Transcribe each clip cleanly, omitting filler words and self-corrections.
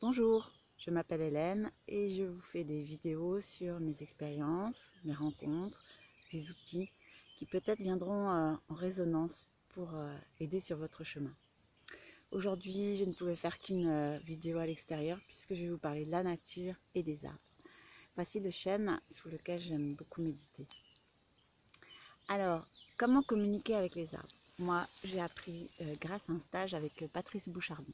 Bonjour, je m'appelle Hélène et je vous fais des vidéos sur mes expériences, mes rencontres, des outils qui peut-être viendront en résonance pour aider sur votre chemin. Aujourd'hui, je ne pouvais faire qu'une vidéo à l'extérieur puisque je vais vous parler de la nature et des arbres. Voici le chêne sous lequel j'aime beaucoup méditer. Alors, comment communiquer avec les arbres? Moi, j'ai appris grâce à un stage avec Patrice Bouchardon.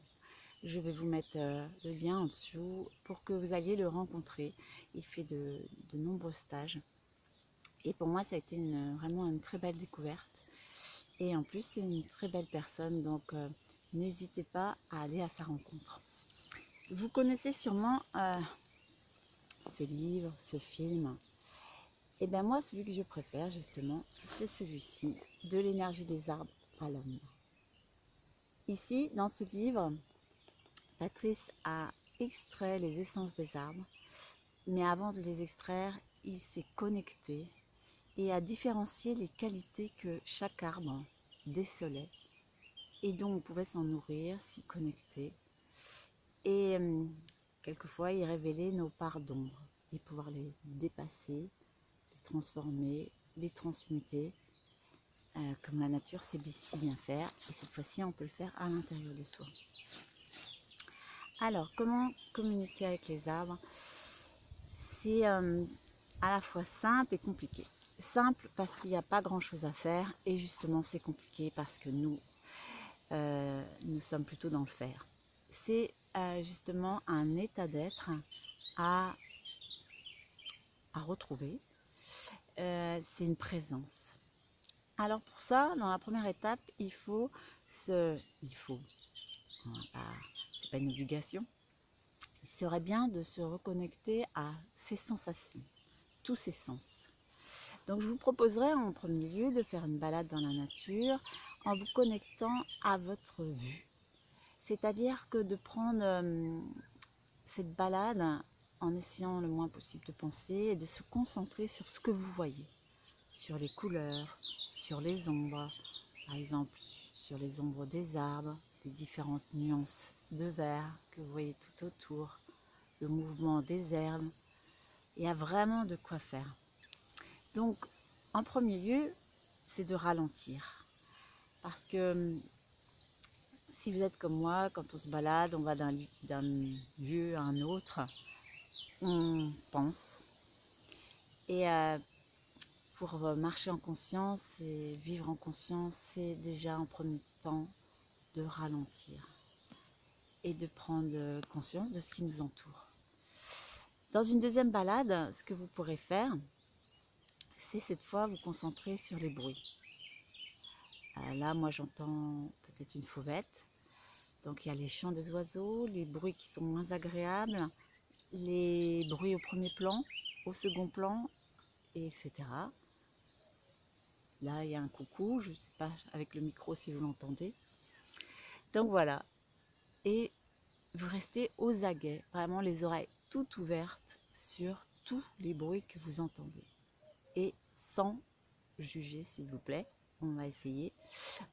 Je vais vous mettre le lien en dessous pour que vous alliez le rencontrer. Il fait de nombreux stages. Et pour moi, ça a été vraiment une très belle découverte. Et en plus, c'est une très belle personne. Donc, n'hésitez pas à aller à sa rencontre. Vous connaissez sûrement ce livre, ce film. Et bien moi, celui que je préfère, justement, c'est celui-ci, De l'énergie des arbres à l'homme. Ici, dans ce livre, Patrice a extrait les essences des arbres, mais avant de les extraire, il s'est connecté et a différencié les qualités que chaque arbre décelait et dont on pouvait s'en nourrir, s'y connecter. Et quelquefois, il révélait nos parts d'ombre et pouvoir les dépasser, les transformer, les transmuter, comme la nature sait si bien faire. Et cette fois-ci, on peut le faire à l'intérieur de soi. Alors, comment communiquer avec les arbres? C'est à la fois simple et compliqué. Simple parce qu'il n'y a pas grand-chose à faire et justement c'est compliqué parce que nous sommes plutôt dans le faire. C'est justement un état d'être à retrouver. C'est une présence. Alors pour ça, dans la première étape, c'est pas une obligation. Il serait bien de se reconnecter à ses sensations, tous ses sens. Donc je vous proposerai en premier lieu de faire une balade dans la nature en vous connectant à votre vue. C'est-à-dire que de prendre cette balade en essayant le moins possible de penser et de se concentrer sur ce que vous voyez, sur les couleurs, sur les ombres, par exemple sur les ombres des arbres, les différentes nuances de vert que vous voyez tout autour, le mouvement des herbes. Il y a vraiment de quoi faire. Donc, en premier lieu, c'est de ralentir. Parce que si vous êtes comme moi, quand on se balade, on va d'un lieu à un autre, on pense. Et pour marcher en conscience et vivre en conscience, c'est déjà en premier temps de ralentir et de prendre conscience de ce qui nous entoure. Dans une deuxième balade, ce que vous pourrez faire, c'est cette fois vous concentrer sur les bruits. Là, moi, j'entends peut-être une fauvette. Donc, il y a les chants des oiseaux, les bruits qui sont moins agréables, les bruits au premier plan, au second plan, etc. Là, il y a un coucou, je ne sais pas avec le micro si vous l'entendez. Donc, voilà. Et vous restez aux aguets, vraiment les oreilles toutes ouvertes sur tous les bruits que vous entendez. Et sans juger, s'il vous plaît. On va essayer,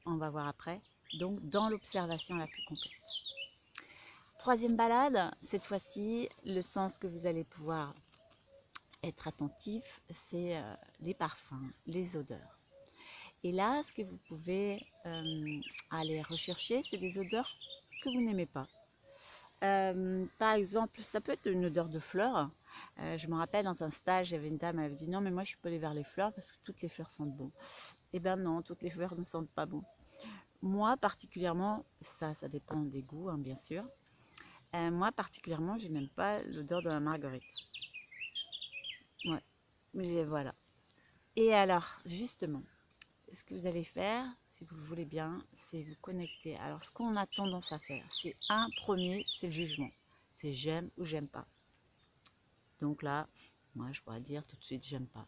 on va voir après. Donc, dans l'observation la plus complète. Troisième balade, cette fois-ci, le sens que vous allez pouvoir être attentif, c'est les parfums, les odeurs. Et là, ce que vous pouvez aller rechercher, c'est des odeurs que vous n'aimez pas. Par exemple, ça peut être une odeur de fleurs. Je me rappelle dans un stage, il y avait une dame, elle avait dit non mais moi je suis pas allée vers les fleurs parce que toutes les fleurs sentent bon. Eh bien non, toutes les fleurs ne sentent pas bon. Moi particulièrement, ça dépend des goûts hein, bien sûr. Moi particulièrement, je n'aime pas l'odeur de la marguerite. Ouais, mais voilà. Et alors, justement, ce que vous allez faire, si vous le voulez bien, c'est vous connecter. Alors, ce qu'on a tendance à faire, c'est un premier, c'est le jugement. C'est j'aime ou j'aime pas. Donc là, moi, je pourrais dire tout de suite, j'aime pas.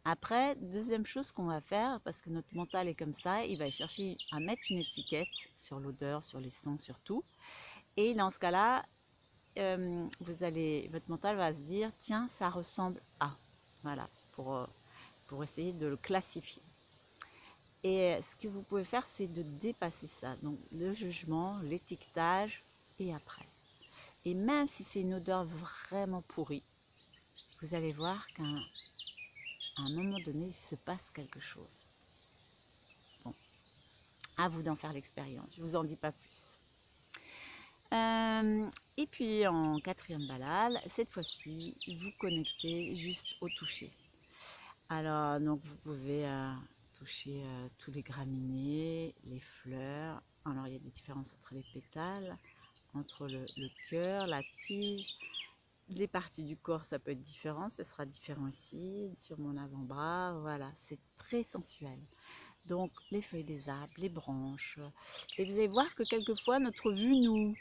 Après, deuxième chose qu'on va faire, parce que notre mental est comme ça, il va chercher à mettre une étiquette sur l'odeur, sur les sons, sur tout. Et dans ce cas-là, votre mental va se dire, tiens, ça ressemble à. Voilà, pour essayer de le classifier. Et ce que vous pouvez faire, c'est de dépasser ça. Donc, le jugement, l'étiquetage et après. Et même si c'est une odeur vraiment pourrie, vous allez voir qu'à un moment donné, il se passe quelque chose. Bon, à vous d'en faire l'expérience, je ne vous en dis pas plus. Et puis en quatrième balade, cette fois-ci, vous connectez juste au toucher. Alors, donc vous pouvez toucher tous les graminées, les fleurs. Alors, il y a des différences entre les pétales, entre le cœur, la tige. Les parties du corps, ça peut être différent. Ce sera différent ici, sur mon avant-bras. Voilà, c'est très sensuel. Donc, les feuilles des arbres, les branches. Et vous allez voir que quelquefois, notre vue nous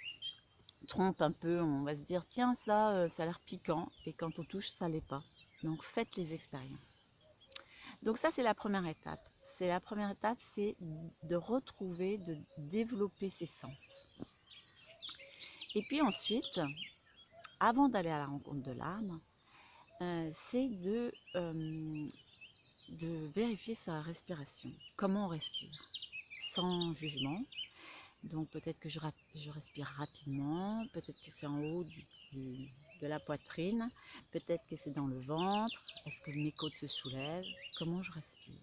trompe un peu. On va se dire, tiens, ça, ça a l'air piquant. Et quand on touche, ça l'est pas. Donc, faites les expériences. Donc ça, c'est la première étape. La première étape, c'est de retrouver, de développer ses sens. Et puis ensuite, avant d'aller à la rencontre de l'âme, c'est de vérifier sa respiration. Comment on respire? Sans jugement. Donc peut-être que je respire rapidement, peut-être que c'est en haut de la poitrine, peut-être que c'est dans le ventre. Est-ce que mes côtes se soulèvent? Comment je respire?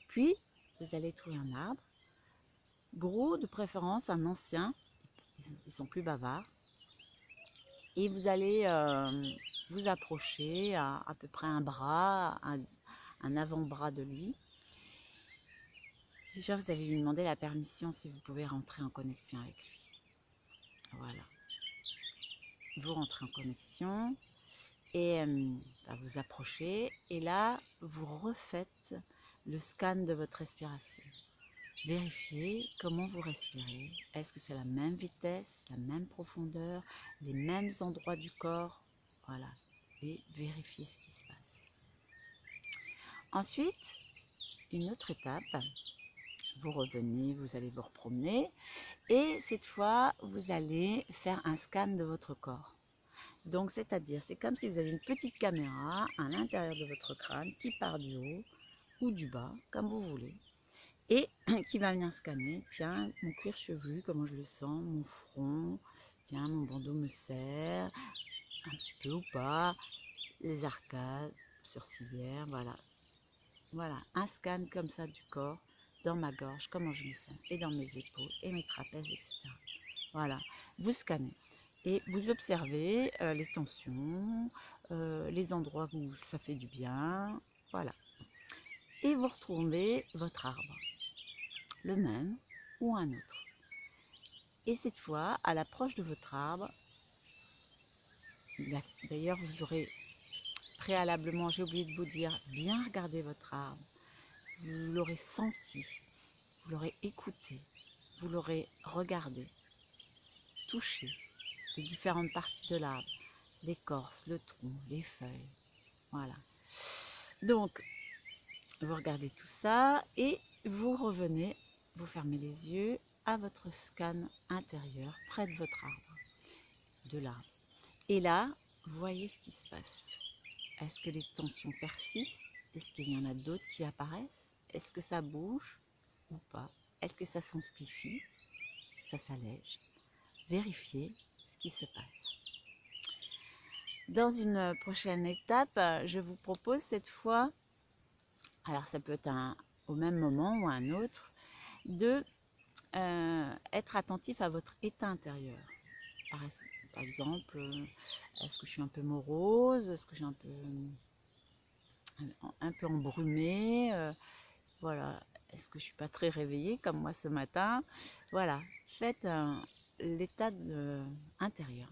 Puis, vous allez trouver un arbre, gros de préférence, un ancien, ils sont plus bavards, et vous allez vous approcher à peu près un bras, un avant-bras de lui. Déjà, vous allez lui demander la permission si vous pouvez rentrer en connexion avec lui. Voilà. Vous rentrez en connexion et vous approchez, et là, vous refaites le scan de votre respiration. Vérifiez comment vous respirez. Est-ce que c'est la même vitesse, la même profondeur, les mêmes endroits du corps? Voilà. Et vérifiez ce qui se passe. Ensuite, une autre étape. Vous revenez, vous allez vous repromener. Et cette fois, vous allez faire un scan de votre corps. Donc, c'est-à-dire, c'est comme si vous avez une petite caméra à l'intérieur de votre crâne qui part du haut ou du bas, comme vous voulez. Et qui va venir scanner, tiens, mon cuir chevelu, comment je le sens, mon front, tiens, mon bandeau me serre, un petit peu ou pas, les arcades, sourcilières, voilà. Voilà, un scan comme ça du corps, dans ma gorge, comment je me sens, et dans mes épaules, et mes trapèzes, etc. Voilà, vous scannez. Et vous observez les tensions, les endroits où ça fait du bien, voilà. Et vous retrouvez votre arbre. Le même ou un autre. Et cette fois, à l'approche de votre arbre, d'ailleurs vous aurez préalablement, j'ai oublié de vous dire, bien regarder votre arbre. Vous l'aurez senti, vous l'aurez écouté, vous l'aurez regardé, touché les différentes parties de l'arbre, l'écorce, le tronc, les feuilles. Voilà. Donc, vous regardez tout ça et vous revenez, vous fermez les yeux à votre scan intérieur près de votre arbre, de l'arbre. Et là, voyez ce qui se passe. Est-ce que les tensions persistent? Est-ce qu'il y en a d'autres qui apparaissent? Est-ce que ça bouge ou pas? Est-ce que ça s'amplifie? Ça s'allège? Vérifiez ce qui se passe. Dans une prochaine étape, je vous propose cette fois, alors ça peut être au même moment ou à un autre, de être attentif à votre état intérieur. Par exemple, est-ce que je suis un peu morose? Est-ce que je suis un peu embrumée? Voilà. Est-ce que je ne suis pas très réveillée comme moi ce matin? Voilà. Faites l'état intérieur.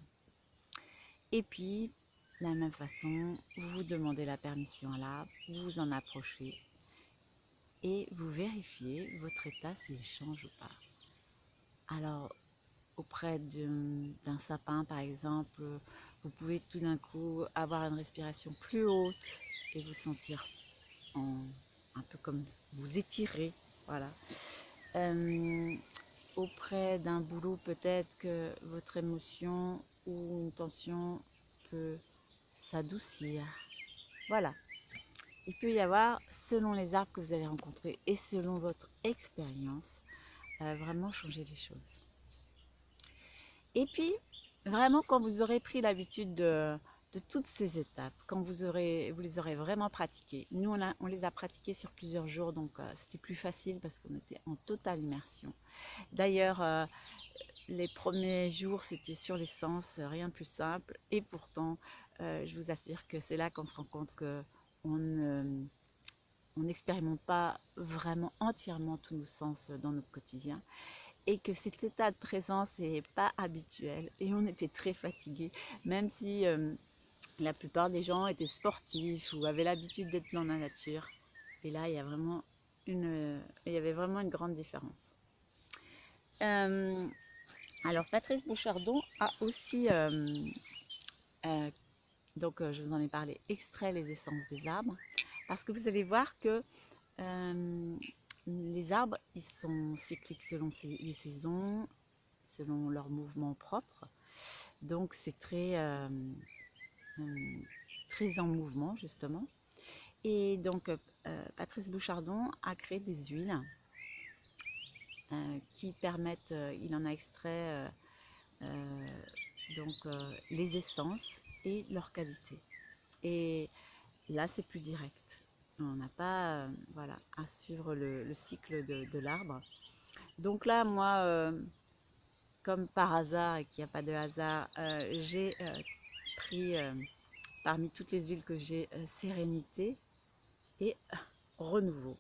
Et puis, de la même façon, vous demandez la permission à l'arbre, vous vous en approchez et vous vérifiez votre état s'il change ou pas. Alors, auprès d'un sapin par exemple, vous pouvez tout d'un coup avoir une respiration plus haute et vous sentir un peu comme vous étirer, voilà. Auprès d'un boulot, peut-être que votre émotion ou une tension peut s'adoucir. Voilà. Il peut y avoir, selon les arbres que vous allez rencontrer et selon votre expérience, vraiment changer les choses. Et puis, vraiment, quand vous aurez pris l'habitude de toutes ces étapes, quand vous les aurez vraiment pratiquées. Nous, on les a pratiquées sur plusieurs jours, donc c'était plus facile parce qu'on était en totale immersion. D'ailleurs, les premiers jours, c'était sur l'essence, rien de plus simple. Et pourtant, je vous assure que c'est là qu'on se rend compte qu'on n'expérimente pas vraiment entièrement tous nos sens dans notre quotidien. Et que cet état de présence n'est pas habituel. Et on était très fatigués, même si la plupart des gens étaient sportifs ou avaient l'habitude d'être dans la nature. Et là, il y avait vraiment une grande différence. Alors, Patrice Bouchardon a aussi, je vous en ai parlé, extrait les essences des arbres, parce que vous allez voir que les arbres, ils sont cycliques selon les saisons, selon leur mouvement propre. Donc, c'est très en mouvement, justement. Et donc, Patrice Bouchardon a créé des huiles qui permettent, il en a extrait les essences et leur qualité. Et là, c'est plus direct. On n'a pas à suivre le cycle de l'arbre. Donc là, moi, comme par hasard et qu'il n'y a pas de hasard, j'ai pris parmi toutes les huiles que j'ai, sérénité et renouveau.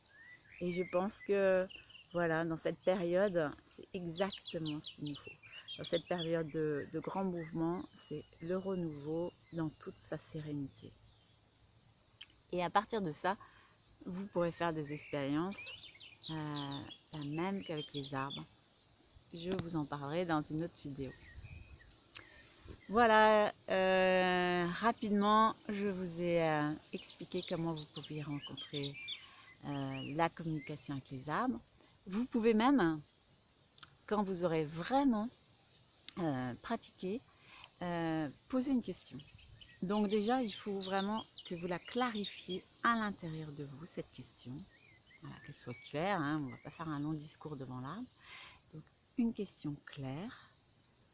Et je pense que voilà, dans cette période, c'est exactement ce qu'il nous faut. Dans cette période de grand mouvement, c'est le renouveau dans toute sa sérénité. Et à partir de ça, vous pourrez faire des expériences, même qu'avec les arbres. Je vous en parlerai dans une autre vidéo. Voilà, rapidement, je vous ai expliqué comment vous pouviez rencontrer la communication avec les arbres. Vous pouvez même, quand vous aurez vraiment pratiqué, poser une question. Donc déjà, il faut vraiment que vous la clarifiez à l'intérieur de vous, cette question. Voilà, qu'elle soit claire, hein, on ne va pas faire un long discours devant l'arbre. Donc une question claire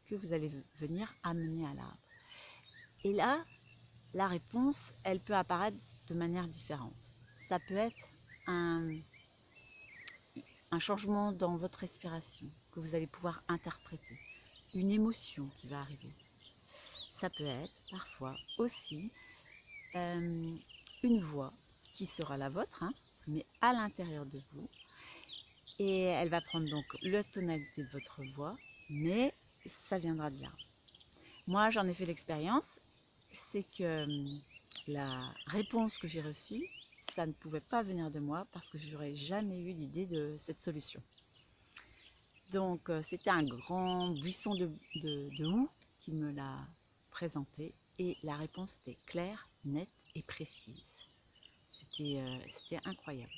que vous allez venir amener à l'arbre. Et là, la réponse, elle peut apparaître de manière différente. Ça peut être un changement dans votre respiration que vous allez pouvoir interpréter, une émotion qui va arriver. Ça peut être parfois aussi une voix qui sera la vôtre, hein, mais à l'intérieur de vous. Et elle va prendre donc la tonalité de votre voix, mais ça viendra de l'arbre. Moi, j'en ai fait l'expérience, c'est que la réponse que j'ai reçue, ça ne pouvait pas venir de moi parce que je n'aurais jamais eu l'idée de cette solution. Donc, c'était un grand buisson de houx qui me l'a présenté et la réponse était claire, nette et précise. C'était incroyable.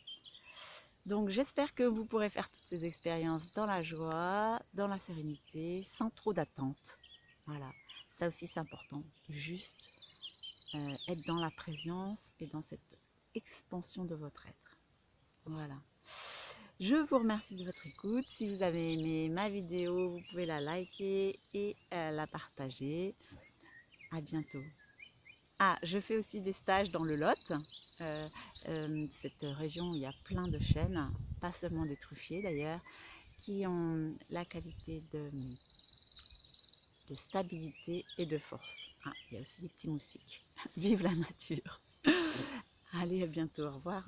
Donc, j'espère que vous pourrez faire toutes ces expériences dans la joie, dans la sérénité, sans trop d'attente. Voilà, ça aussi c'est important, juste être dans la présence et dans cette expansion de votre être. Voilà. Je vous remercie de votre écoute. Si vous avez aimé ma vidéo, vous pouvez la liker et la partager. À bientôt. Ah, je fais aussi des stages dans le Lot. Cette région où il y a plein de chênes, pas seulement des truffiers d'ailleurs, qui ont la qualité de stabilité et de force. Ah, il y a aussi des petits moustiques. Vive la nature. Allez, à bientôt. Au revoir.